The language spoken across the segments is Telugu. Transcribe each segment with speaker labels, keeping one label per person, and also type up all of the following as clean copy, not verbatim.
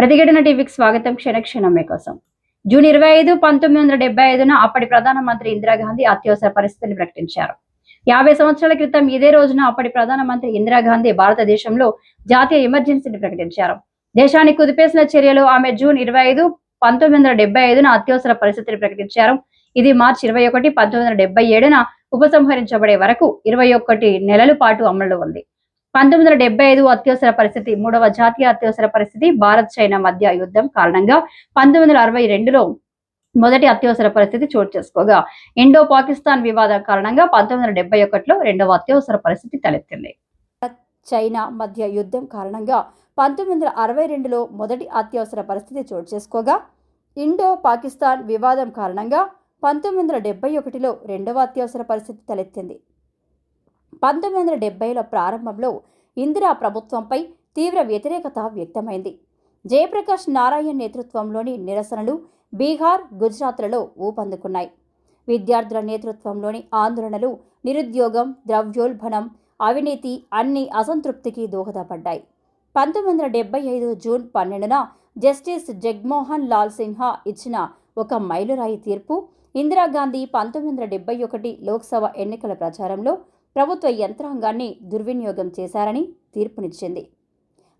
Speaker 1: ప్రతిఘటన టీవీకి స్వాగతం. క్షణక్షణం మీకోసం. జూన్ 25, 1975న అప్పటి ప్రధానమంత్రి ఇందిరాగాంధీ అత్యవసర పరిస్థితిని ప్రకటించారు. 50 సంవత్సరాల క్రితం ఇదే రోజున అప్పటి ప్రధానమంత్రి ఇందిరాగాంధీ భారతదేశంలో జాతీయ ఎమర్జెన్సీని ప్రకటించారు. దేశాన్ని కుదిపేసిన చర్యలు ఆమె జూన్ 25, 1975న అత్యవసర పరిస్థితిని ప్రకటించారు. ఇది మార్చి 21, 1977న ఉపసంహరించబడే వరకు 21 నెలల పాటు అమల్లో ఉంది. 1975 అత్యవసర పరిస్థితి, మూడవ జాతీయ అత్యవసర పరిస్థితి, భారత్ చైనా మధ్య యుద్ధం కారణంగా 1962లో మొదటి అత్యవసర పరిస్థితి చోటు చేసుకోగా, ఇండో పాకిస్తాన్ వివాదం కారణంగా 1971లో రెండవ అత్యవసర పరిస్థితి తలెత్తింది. చైనా మధ్య యుద్ధం కారణంగా 1962లో మొదటి అత్యవసర పరిస్థితి చోటు చేసుకోగా, ఇండో పాకిస్తాన్ వివాదం కారణంగా 1971లో రెండవ అత్యవసర పరిస్థితి తలెత్తింది. 1970ల ప్రారంభంలో ఇందిరా ప్రభుత్వంపై తీవ్ర వ్యతిరేకత వ్యక్తమైంది. జయప్రకాష్ నారాయణ్ నేతృత్వంలోని నిరసనలు బీహార్, గుజరాత్లలో ఊపందుకున్నాయి. విద్యార్థుల నేతృత్వంలోని ఆందోళనలు నిరుద్యోగం, ద్రవ్యోల్బణం, అవినీతి అన్ని అసంతృప్తికి దోహదపడ్డాయి. 1975 జూన్ 12న జస్టిస్ జగ్మోహన్ లాల్ సిన్హా ఇచ్చిన ఒక మైలురాయి తీర్పు ఇందిరాగాంధీ 1971 లోక్సభ ఎన్నికల ప్రచారంలో ప్రభుత్వ యంత్రాంగాన్ని దుర్వినియోగం చేశారని తీర్పునిచ్చింది.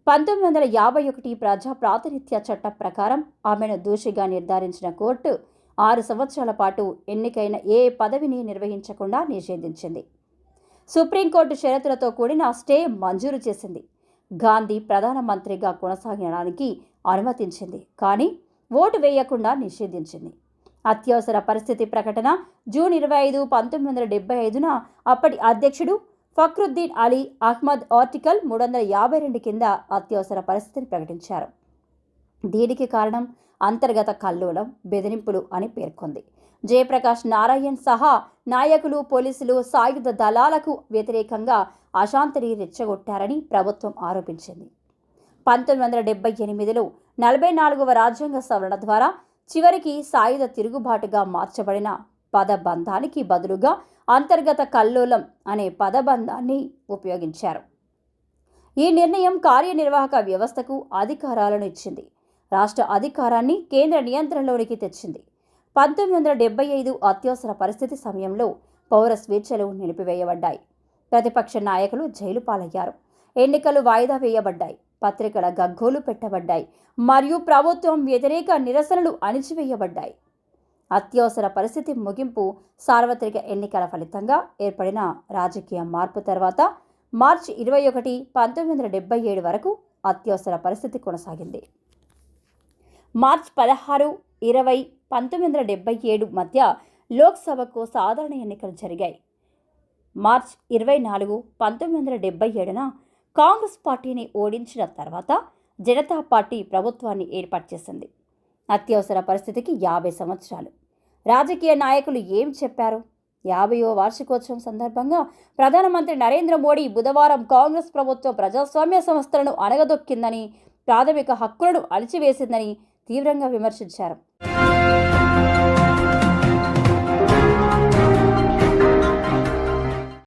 Speaker 1: 1951 ప్రజా ప్రాతినిధ్య చట్టం ప్రకారం ఆమెను దోషిగా నిర్ధారించిన కోర్టు 6 సంవత్సరాల పాటు ఎన్నికైన ఏ పదవిని నిర్వహించకుండా నిషేధించింది. సుప్రీంకోర్టు షరతులతో కూడిన స్టే మంజూరు చేసింది. గాంధీ ప్రధానమంత్రిగా కొనసాగడానికి అనుమతించింది, కానీ ఓటు వేయకుండా నిషేధించింది. అత్యవసర పరిస్థితి ప్రకటన జూన్ 25, 1975న అప్పటి అధ్యక్షుడు ఫక్రుద్దీన్ అలీ అహ్మద్ ఆర్టికల్ 352 కింద అత్యవసర పరిస్థితిని ప్రకటించారు. దీనికి కారణం అంతర్గత కల్లోలం, బెదిరింపులు అని పేర్కొంది. జయప్రకాష్ నారాయణ్ సహా నాయకులు, పోలీసులు సాయుధ దళాలకు వ్యతిరేకంగా అశాంతిని రెచ్చగొట్టారని ప్రభుత్వం ఆరోపించింది. 1978లో 44వ రాజ్యాంగ సవరణ ద్వారా చివరికి సాయుధ తిరుగుబాటుగా మార్చబడిన పదబంధానికి బదులుగా అంతర్గత కల్లోలం అనే పదబంధాన్ని ఉపయోగించారు. ఈ నిర్ణయం కార్యనిర్వాహక వ్యవస్థకు అధికారాలను ఇచ్చింది. రాష్ట్ర అధికారాన్ని కేంద్ర నియంత్రణలోనికి తెచ్చింది. 1975 అత్యవసర పరిస్థితి సమయంలో పౌర స్వేచ్ఛలు నిలిపివేయబడ్డాయి. ప్రతిపక్ష నాయకులు జైలు పాలయ్యారు. ఎన్నికలు వాయిదా వేయబడ్డాయి. పత్రికల గగ్గోలు పెట్టబడ్డాయి మరియు ప్రభుత్వం వ్యతిరేక నిరసనలు అణిచివేయబడ్డాయి. అత్యవసర పరిస్థితి ముగింపు సార్వత్రిక ఎన్నికల ఫలితంగా ఏర్పడిన రాజకీయ మార్పు తర్వాత మార్చి 21, 1977 వరకు అత్యవసర పరిస్థితి కొనసాగింది. మార్చి 16, 20, 1977 మధ్య లోక్సభకు సాధారణ ఎన్నికలు జరిగాయి. మార్చి 24, 1977న కాంగ్రెస్ పార్టీని ఓడించిన తర్వాత జనతా పార్టీ ప్రభుత్వాన్ని ఏర్పాటు చేసింది. అత్యవసర పరిస్థితికి 50 సంవత్సరాలు. రాజకీయ నాయకులు ఏం చెప్పారు? 50వ వార్షికోత్సవం సందర్భంగా ప్రధానమంత్రి నరేంద్ర మోడీ బుధవారం కాంగ్రెస్ ప్రభుత్వం ప్రజాస్వామ్య సంస్థలను అణగదొక్కిందని, ప్రాథమిక హక్కులను అణిచివేసిందని తీవ్రంగా విమర్శించారు.